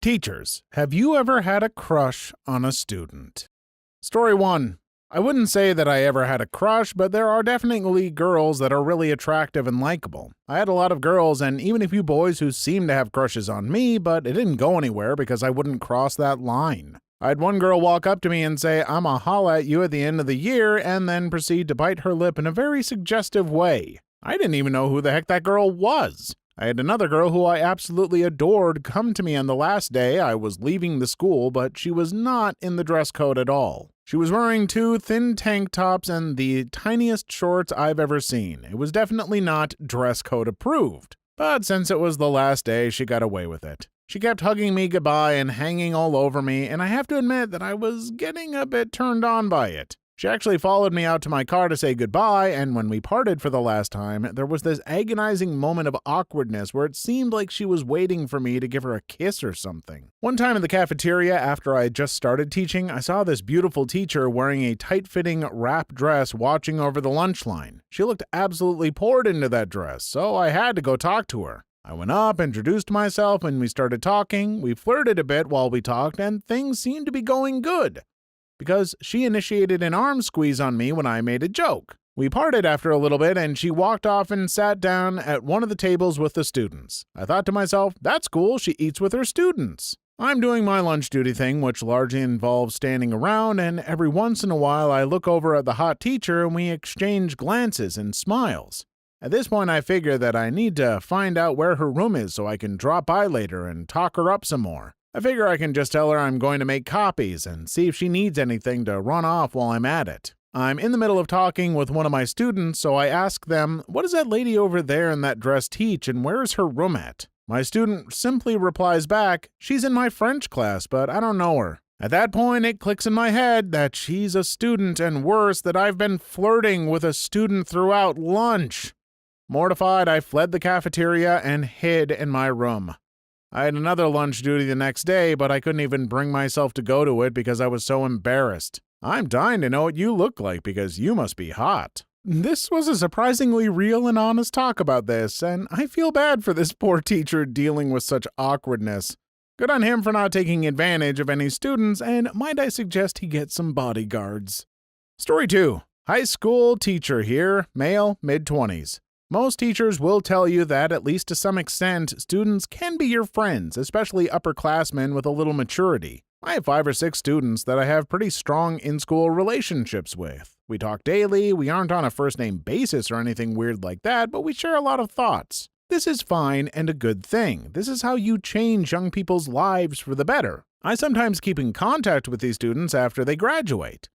Teachers, have you ever had a crush on a student? Story 1. I wouldn't say that I ever had a crush, but there are definitely girls that are really attractive and likable. I had a lot of girls and even a few boys who seemed to have crushes on me, but it didn't go anywhere because I wouldn't cross that line. I had one girl walk up to me and say, "I'ma holla at you at the end of the year," and then proceed to bite her lip in a very suggestive way. I didn't even know who the heck that girl was. I had another girl who I absolutely adored come to me on the last day I was leaving the school, but she was not in the dress code at all. She was wearing 2 thin tank tops and the tiniest shorts I've ever seen. It was definitely not dress code approved. But since it was the last day, she got away with it. She kept hugging me goodbye and hanging all over me, and I have to admit that I was getting a bit turned on by it. She actually followed me out to my car to say goodbye, and when we parted for the last time, there was this agonizing moment of awkwardness where it seemed like she was waiting for me to give her a kiss or something. One time in the cafeteria after I had just started teaching, I saw this beautiful teacher wearing a tight-fitting wrap dress watching over the lunch line. She looked absolutely poured into that dress, so I had to go talk to her. I went up, introduced myself, and we started talking. We flirted a bit while we talked, and things seemed to be going good, because she initiated an arm squeeze on me when I made a joke. We parted after a little bit, and she walked off and sat down at one of the tables with the students. I thought to myself, that's cool, she eats with her students. I'm doing my lunch duty thing, which largely involves standing around, and every once in a while I look over at the hot teacher and we exchange glances and smiles. At this point, I figure that I need to find out where her room is so I can drop by later and talk her up some more. I figure I can just tell her I'm going to make copies and see if she needs anything to run off while I'm at it. I'm in the middle of talking with one of my students, so I ask them, "What does that lady over there in that dress teach, and where is her room at?" My student simply replies back, "She's in my French class, but I don't know her." At that point, it clicks in my head that she's a student, and worse, that I've been flirting with a student throughout lunch. Mortified, I fled the cafeteria and hid in my room. I had another lunch duty the next day, but I couldn't even bring myself to go to it because I was so embarrassed. I'm dying to know what you look like because you must be hot. This was a surprisingly real and honest talk about this, and I feel bad for this poor teacher dealing with such awkwardness. Good on him for not taking advantage of any students, and might I suggest he get some bodyguards. Story 2. High school teacher here, male, mid-20s. Most teachers will tell you that, at least to some extent, students can be your friends, especially upperclassmen with a little maturity. I have 5 or 6 students that I have pretty strong in-school relationships with. We talk daily, we aren't on a first-name basis or anything weird like that, but we share a lot of thoughts. This is fine and a good thing. This is how you change young people's lives for the better. I sometimes keep in contact with these students after they graduate.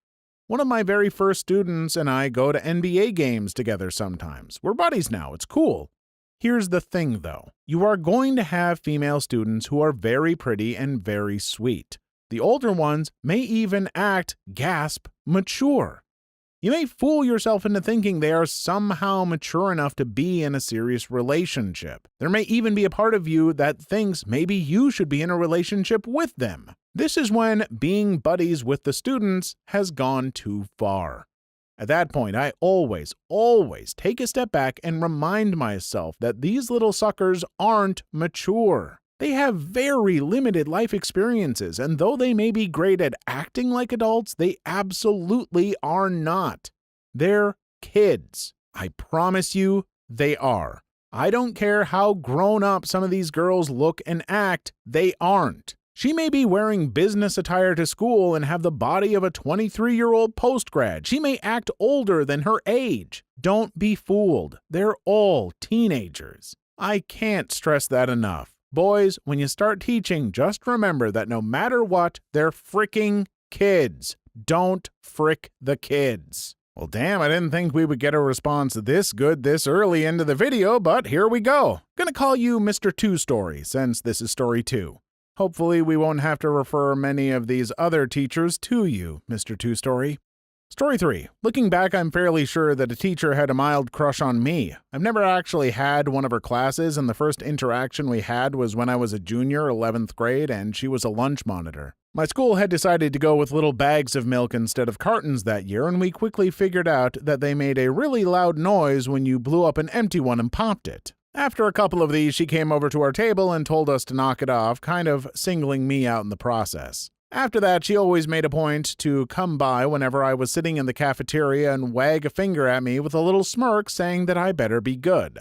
One of my very first students and I go to NBA games together sometimes. We're buddies now, it's cool. Here's the thing though. You are going to have female students who are very pretty and very sweet. The older ones may even act, gasp, mature. You may fool yourself into thinking they are somehow mature enough to be in a serious relationship. There may even be a part of you that thinks maybe you should be in a relationship with them. This is when being buddies with the students has gone too far. At that point, I always take a step back and remind myself that these little suckers aren't mature. They have very limited life experiences, and though they may be great at acting like adults, they absolutely are not. They're kids. I promise you, they are. I don't care how grown up some of these girls look and act, they aren't. She may be wearing business attire to school and have the body of a 23-year-old postgrad. She may act older than her age. Don't be fooled. They're all teenagers. I can't stress that enough. Boys, when you start teaching, just remember that no matter what, they're freaking kids. Don't frick the kids. Well, damn, I didn't think we would get a response this good this early into the video, but here we go. Gonna call you Mr. Two Story, since this is story 2. Hopefully we won't have to refer many of these other teachers to you, Mr. Two Story. Story 3. Looking back, I'm fairly sure that a teacher had a mild crush on me. I've never actually had one of her classes, and the first interaction we had was when I was a junior, 11th grade, and she was a lunch monitor. My school had decided to go with little bags of milk instead of cartons that year, and we quickly figured out that they made a really loud noise when you blew up an empty one and popped it. After a couple of these, she came over to our table and told us to knock it off, kind of singling me out in the process. After that, she always made a point to come by whenever I was sitting in the cafeteria and wag a finger at me with a little smirk saying that I better be good.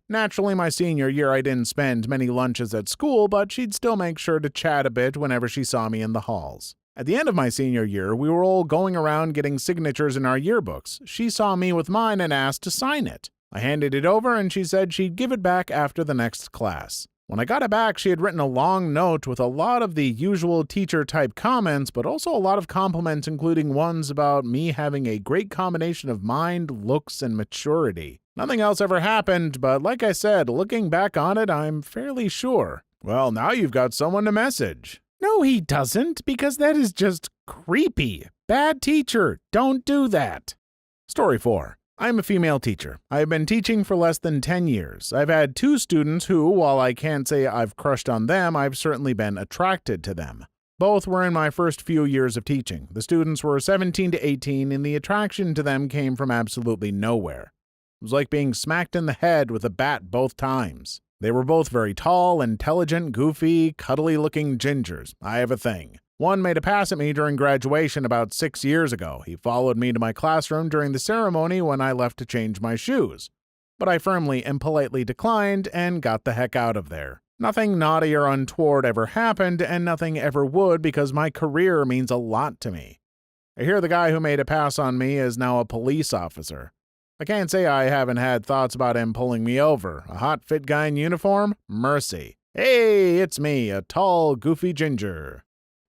Naturally, my senior year I didn't spend many lunches at school, but she'd still make sure to chat a bit whenever she saw me in the halls. At the end of my senior year, we were all going around getting signatures in our yearbooks. She saw me with mine and asked to sign it. I handed it over and she said she'd give it back after the next class. When I got it back, she had written a long note with a lot of the usual teacher-type comments, but also a lot of compliments, including ones about me having a great combination of mind, looks, and maturity. Nothing else ever happened, but like I said, looking back on it, I'm fairly sure. Well, now you've got someone to message. No, he doesn't, because that is just creepy. Bad teacher. Don't do that. Story 4. I'm a female teacher. I have been teaching for less than 10 years. I've had 2 students who, while I can't say I've crushed on them, I've certainly been attracted to them. Both were in my first few years of teaching. The students were 17 to 18, and the attraction to them came from absolutely nowhere. It was like being smacked in the head with a bat both times. They were both very tall, intelligent, goofy, cuddly-looking gingers. I have a thing. One made a pass at me during graduation about 6 years ago. He followed me to my classroom during the ceremony when I left to change my shoes. But I firmly and politely declined and got the heck out of there. Nothing naughty or untoward ever happened, and nothing ever would because my career means a lot to me. I hear the guy who made a pass on me is now a police officer. I can't say I haven't had thoughts about him pulling me over. A hot fit guy in uniform? Mercy. Hey, it's me, a tall, goofy ginger.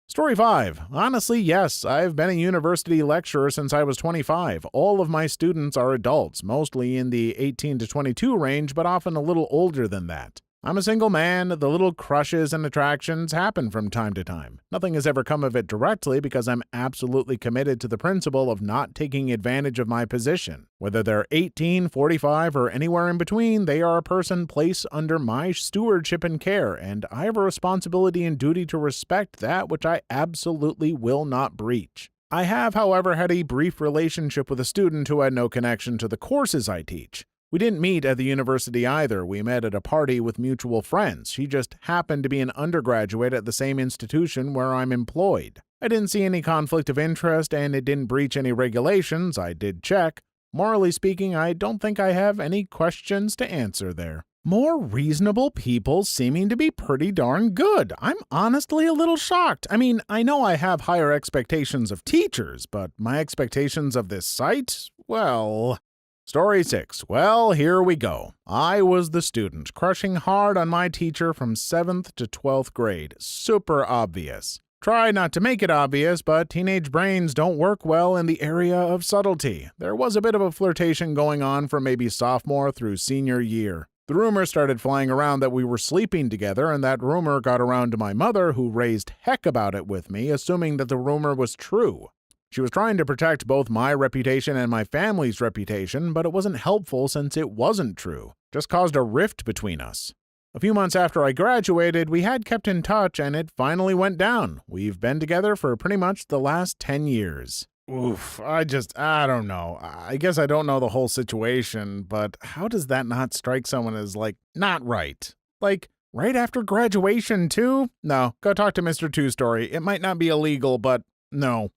Story 5. Honestly, yes, I've been a university lecturer since I was 25. All of my students are adults, mostly in the 18 to 22 range, but often a little older than that. I'm a single man. The little crushes and attractions happen from time to time. Nothing has ever come of it directly because I'm absolutely committed to the principle of not taking advantage of my position. Whether they're 18, 45, or anywhere in between, they are a person placed under my stewardship and care, and I have a responsibility and duty to respect that which I absolutely will not breach. I have, however, had a brief relationship with a student who had no connection to the courses I teach. We didn't meet at the university either. We met at a party with mutual friends. She just happened to be an undergraduate at the same institution where I'm employed. I didn't see any conflict of interest, and it didn't breach any regulations. I did check. Morally speaking, I don't think I have any questions to answer there. More reasonable people seeming to be pretty darn good. I'm honestly a little shocked. I mean, I know I have higher expectations of teachers, but my expectations of this site? Well... Story 6. Well, here we go. I was the student, crushing hard on my teacher from 7th to 12th grade. Super obvious. Try not to make it obvious, but teenage brains don't work well in the area of subtlety. There was a bit of a flirtation going on from maybe sophomore through senior year. The rumor started flying around that we were sleeping together, and that rumor got around to my mother, who raised heck about it with me, assuming that the rumor was true. She was trying to protect both my reputation and my family's reputation, but it wasn't helpful since it wasn't true. Just caused a rift between us. A few months after I graduated, we had kept in touch and it finally went down. We've been together for pretty much the last 10 years. Oof, I don't know. I guess I don't know the whole situation, but how does that not strike someone as, not right? Right after graduation, too? No, go talk to Mr. Two-Story. It might not be illegal, but no.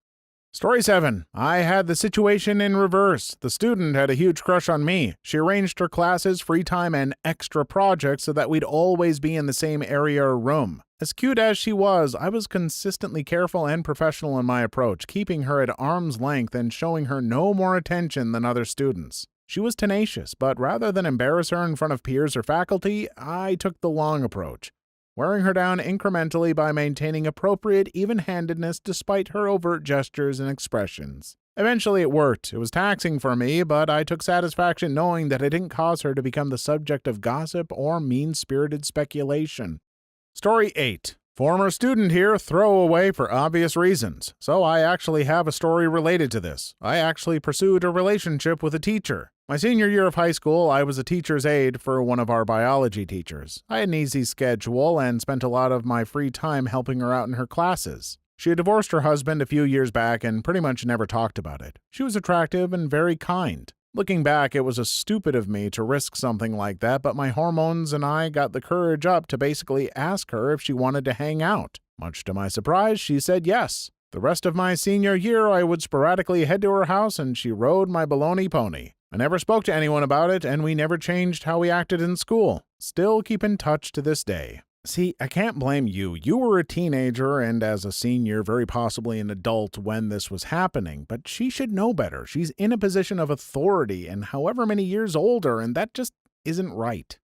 Story 7. I had the situation in reverse. The student had a huge crush on me. She arranged her classes, free time, and extra projects so that we'd always be in the same area or room. As cute as she was, I was consistently careful and professional in my approach, keeping her at arm's length and showing her no more attention than other students. She was tenacious, but rather than embarrass her in front of peers or faculty, I took the long approach, wearing her down incrementally by maintaining appropriate even-handedness despite her overt gestures and expressions. Eventually it worked. It was taxing for me, but I took satisfaction knowing that I didn't cause her to become the subject of gossip or mean-spirited speculation. Story 8. Former student here, throwaway for obvious reasons. So I actually have a story related to this. I actually pursued a relationship with a teacher. My senior year of high school, I was a teacher's aide for one of our biology teachers. I had an easy schedule and spent a lot of my free time helping her out in her classes. She had divorced her husband a few years back and pretty much never talked about it. She was attractive and very kind. Looking back, it was stupid of me to risk something like that, but my hormones and I got the courage up to basically ask her if she wanted to hang out. Much to my surprise, she said yes. The rest of my senior year, I would sporadically head to her house and she rode my baloney pony. I never spoke to anyone about it, and we never changed how we acted in school. Still keep in touch to this day. See, I can't blame you. You were a teenager and as a senior, very possibly an adult when this was happening, but she should know better. She's in a position of authority and however many years older, and that just isn't right.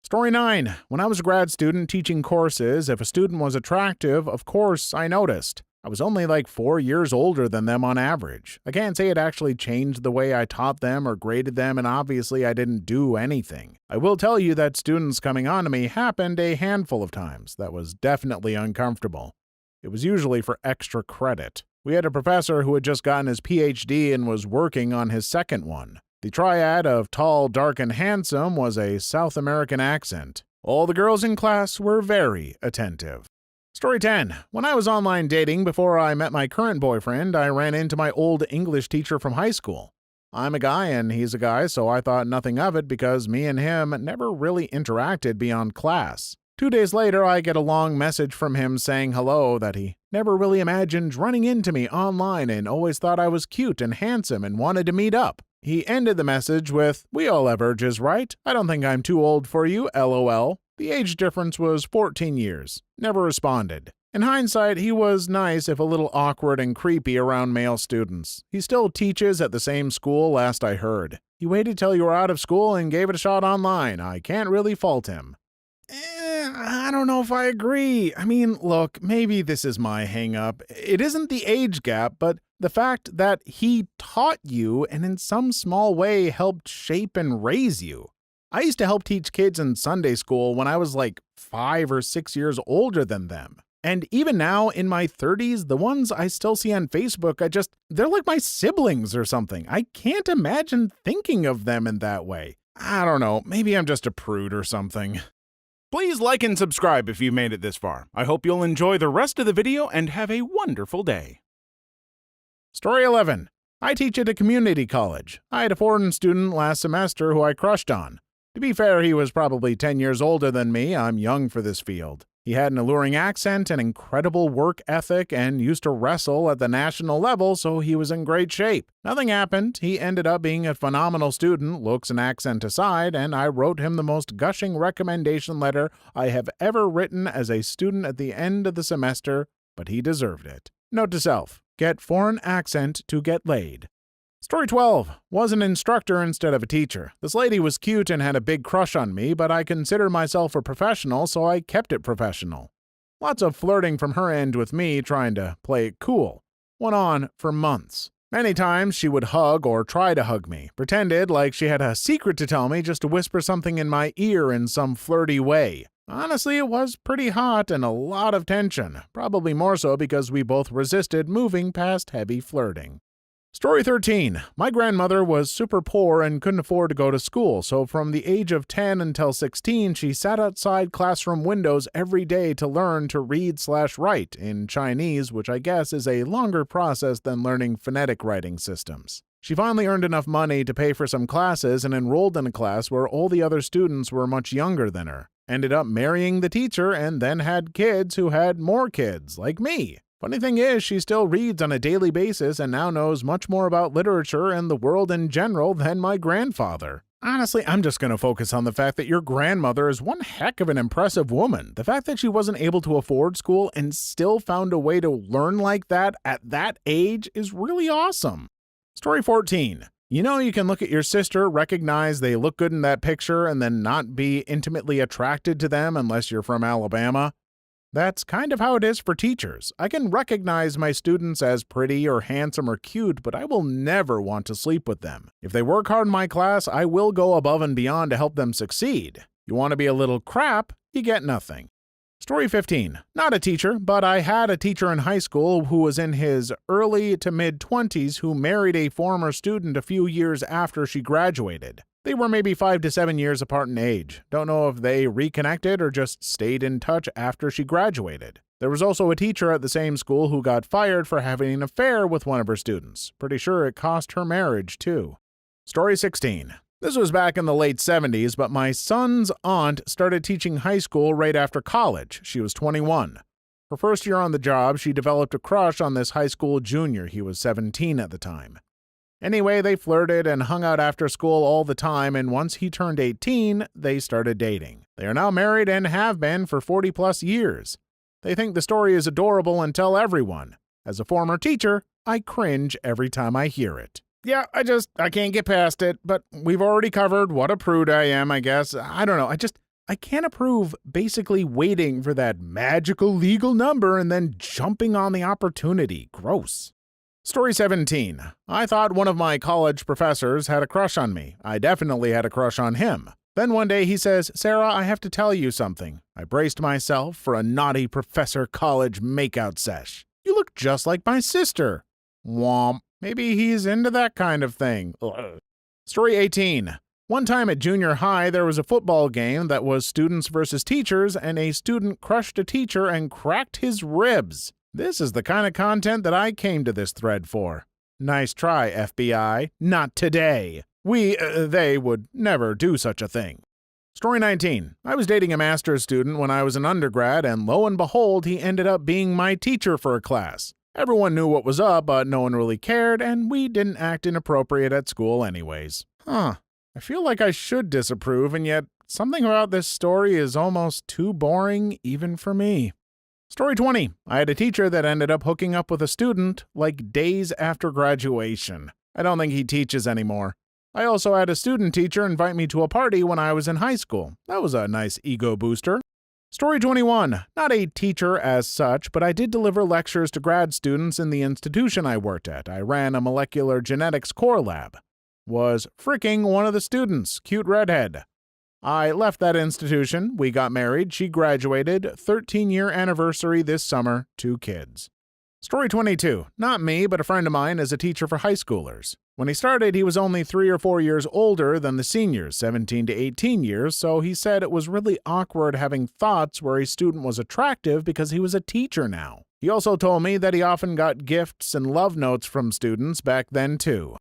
Story 9. When I was a grad student teaching courses, if a student was attractive, of course I noticed. I was only like 4 years older than them on average. I can't say it actually changed the way I taught them or graded them, and obviously I didn't do anything. I will tell you that students coming on to me happened a handful of times. That was definitely uncomfortable. It was usually for extra credit. We had a professor who had just gotten his PhD and was working on his second one. The triad of tall, dark, and handsome was a South American accent. All the girls in class were very attentive. Story 10. When I was online dating before I met my current boyfriend, I ran into my old English teacher from high school. I'm a guy and he's a guy, so I thought nothing of it because me and him never really interacted beyond class. 2 days later, I get a long message from him saying hello, that he never really imagined running into me online and always thought I was cute and handsome and wanted to meet up. He ended the message with, "We all have urges, right? I don't think I'm too old for you, LOL. The age difference was 14 years. Never responded. In hindsight, he was nice if a little awkward and creepy around male students. He still teaches at the same school last I heard. He waited till you were out of school and gave it a shot online. I can't really fault him." I don't know if I agree. I mean, look, maybe this is my hang-up. It isn't the age gap, but the fact that he taught you and in some small way helped shape and raise you. I used to help teach kids in Sunday school when I was like 5 or 6 years older than them. And even now, in my 30s, the ones I still see on Facebook, they're like my siblings or something. I can't imagine thinking of them in that way. I don't know, maybe I'm just a prude or something. Please like and subscribe if you've made it this far. I hope you'll enjoy the rest of the video and have a wonderful day. Story 11. I teach at a community college. I had a foreign student last semester who I crushed on. To be fair, he was probably 10 years older than me. I'm young for this field. He had an alluring accent, an incredible work ethic, and used to wrestle at the national level, so he was in great shape. Nothing happened. He ended up being a phenomenal student, looks and accent aside, and I wrote him the most gushing recommendation letter I have ever written as a student at the end of the semester, but he deserved it. Note to self, get foreign accent to get laid. Story 12. Was an instructor instead of a teacher. This lady was cute and had a big crush on me, but I considered myself a professional, so I kept it professional. Lots of flirting from her end with me, trying to play it cool. Went on for months. Many times she would hug or try to hug me, pretended like she had a secret to tell me just to whisper something in my ear in some flirty way. Honestly, it was pretty hot and a lot of tension, probably more so because we both resisted moving past heavy flirting. Story 13. My grandmother was super poor and couldn't afford to go to school, so from the age of 10 until 16, she sat outside classroom windows every day to learn to read/write in Chinese, which I guess is a longer process than learning phonetic writing systems. She finally earned enough money to pay for some classes and enrolled in a class where all the other students were much younger than her. Ended up marrying the teacher and then had kids who had more kids, like me. Funny thing is, she still reads on a daily basis and now knows much more about literature and the world in general than my grandfather. Honestly, I'm just going to focus on the fact that your grandmother is one heck of an impressive woman. The fact that she wasn't able to afford school and still found a way to learn like that at that age is really awesome. Story 14. You know, you can look at your sister, recognize they look good in that picture, and then not be intimately attracted to them unless you're from Alabama. That's kind of how it is for teachers. I can recognize my students as pretty or handsome or cute, but I will never want to sleep with them. If they work hard in my class, I will go above and beyond to help them succeed. You want to be a little crap, you get nothing. Story 15. Not a teacher, but I had a teacher in high school who was in his early to mid-20s who married a former student a few years after she graduated. They were maybe 5 to 7 years apart in age. Don't know if they reconnected or just stayed in touch after she graduated. There was also a teacher at the same school who got fired for having an affair with one of her students. Pretty sure it cost her marriage, too. Story 16. This was back in the late 70s, but my son's aunt started teaching high school right after college. She was 21. Her first year on the job, she developed a crush on this high school junior. He was 17 at the time. Anyway, they flirted and hung out after school all the time, and once he turned 18, they started dating. They are now married and have been for 40-plus years. They think the story is adorable and tell everyone. As a former teacher, I cringe every time I hear it. Yeah, I can't get past it, but we've already covered what a prude I am, I guess. I don't know, I can't approve basically waiting for that magical legal number and then jumping on the opportunity. Gross. Story 17. I thought one of my college professors had a crush on me. I definitely had a crush on him. Then one day he says, "Sarah, I have to tell you something." I braced myself for a naughty professor college makeout sesh. "You look just like my sister." Womp. Maybe he's into that kind of thing. Ugh. Story 18. One time at junior high, there was a football game that was students versus teachers, and a student crushed a teacher and cracked his ribs. This is the kind of content that I came to this thread for. Nice try, FBI. Not today. They would never do such a thing. Story 19. I was dating a master's student when I was an undergrad, and lo and behold, he ended up being my teacher for a class. Everyone knew what was up, but no one really cared, and we didn't act inappropriate at school anyways. I feel like I should disapprove, and yet something about this story is almost too boring even for me. Story 20. I had a teacher that ended up hooking up with a student like days after graduation. I don't think he teaches anymore. I also had a student teacher invite me to a party when I was in high school. That was a nice ego booster. Story 21. Not a teacher as such, but I did deliver lectures to grad students in the institution I worked at. I ran a molecular genetics core lab. Was fricking one of the students. Cute redhead. I left that institution. We got married. She graduated. 13-year anniversary this summer. 2 kids. Story 22. Not me, but a friend of mine is a teacher for high schoolers. When he started, he was only 3 or 4 years older than the seniors, 17 to 18 years, so he said it was really awkward having thoughts where a student was attractive because he was a teacher now. He also told me that he often got gifts and love notes from students back then too.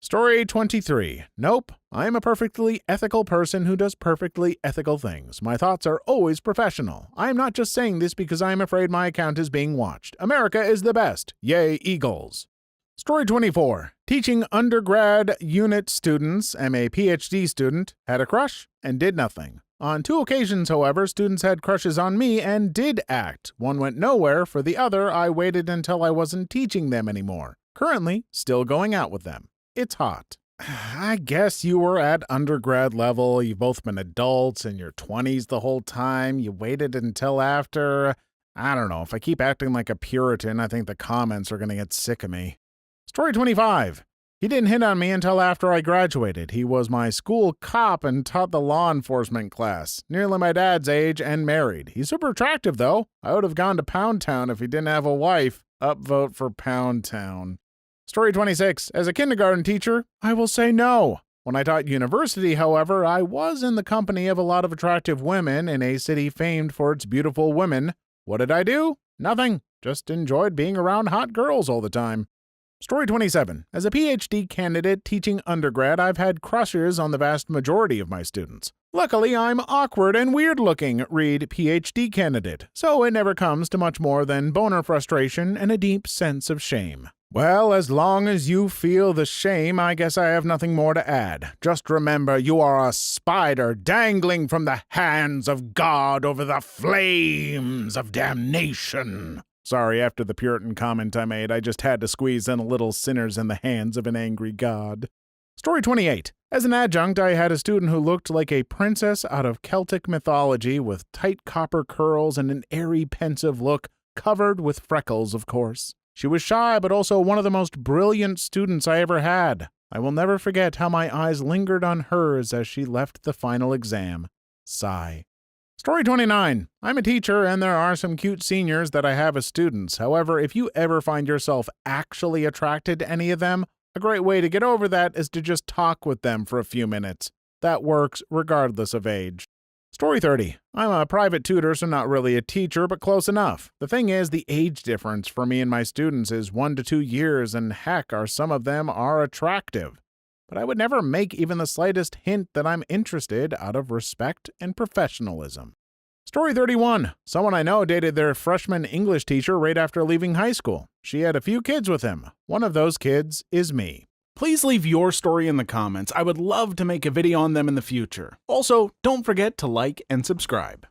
Story 23. Nope, I am a perfectly ethical person who does perfectly ethical things. My thoughts are always professional. I am not just saying this because I am afraid my account is being watched. America is the best. Yay, Eagles. Story 24. Teaching undergrad unit students, MA PhD student, had a crush and did nothing. On 2 occasions, however, students had crushes on me and did act. One went nowhere. For the other, I waited until I wasn't teaching them anymore. Currently, still going out with them. It's hot. I guess you were at undergrad level. You've both been adults in your 20s the whole time. You waited until after. I don't know. If I keep acting like a Puritan, I think the comments are going to get sick of me. Story 25. He didn't hit on me until after I graduated. He was my school cop and taught the law enforcement class. Nearly my dad's age and married. He's super attractive, though. I would have gone to Pound Town if he didn't have a wife. Upvote for Pound Town. Story 26. As a kindergarten teacher, I will say no. When I taught university, however, I was in the company of a lot of attractive women in a city famed for its beautiful women. What did I do? Nothing. Just enjoyed being around hot girls all the time. Story 27. As a PhD candidate teaching undergrad, I've had crushes on the vast majority of my students. Luckily, I'm awkward and weird-looking, read PhD candidate, so it never comes to much more than boner frustration and a deep sense of shame. Well, as long as you feel the shame, I guess I have nothing more to add. Just remember, you are a spider dangling from the hands of God over the flames of damnation. Sorry, after the Puritan comment I made, I just had to squeeze in a little sinners in the hands of an angry God. Story 28. As an adjunct, I had a student who looked like a princess out of Celtic mythology with tight copper curls and an airy, pensive look, covered with freckles, of course. She was shy, but also one of the most brilliant students I ever had. I will never forget how my eyes lingered on hers as she left the final exam. Sigh. Story 29. I'm a teacher, and there are some cute seniors that I have as students. However, if you ever find yourself actually attracted to any of them, a great way to get over that is to just talk with them for a few minutes. That works regardless of age. Story 30. I'm a private tutor, so not really a teacher, but close enough. The thing is, the age difference for me and my students is 1 to 2 years, and heck, some of them are attractive. but I would never make even the slightest hint that I'm interested out of respect and professionalism. Story 31. Someone I know dated their freshman English teacher right after leaving high school. She had a few kids with him. One of those kids is me. Please leave your story in the comments. I would love to make a video on them in the future. Also, don't forget to like and subscribe.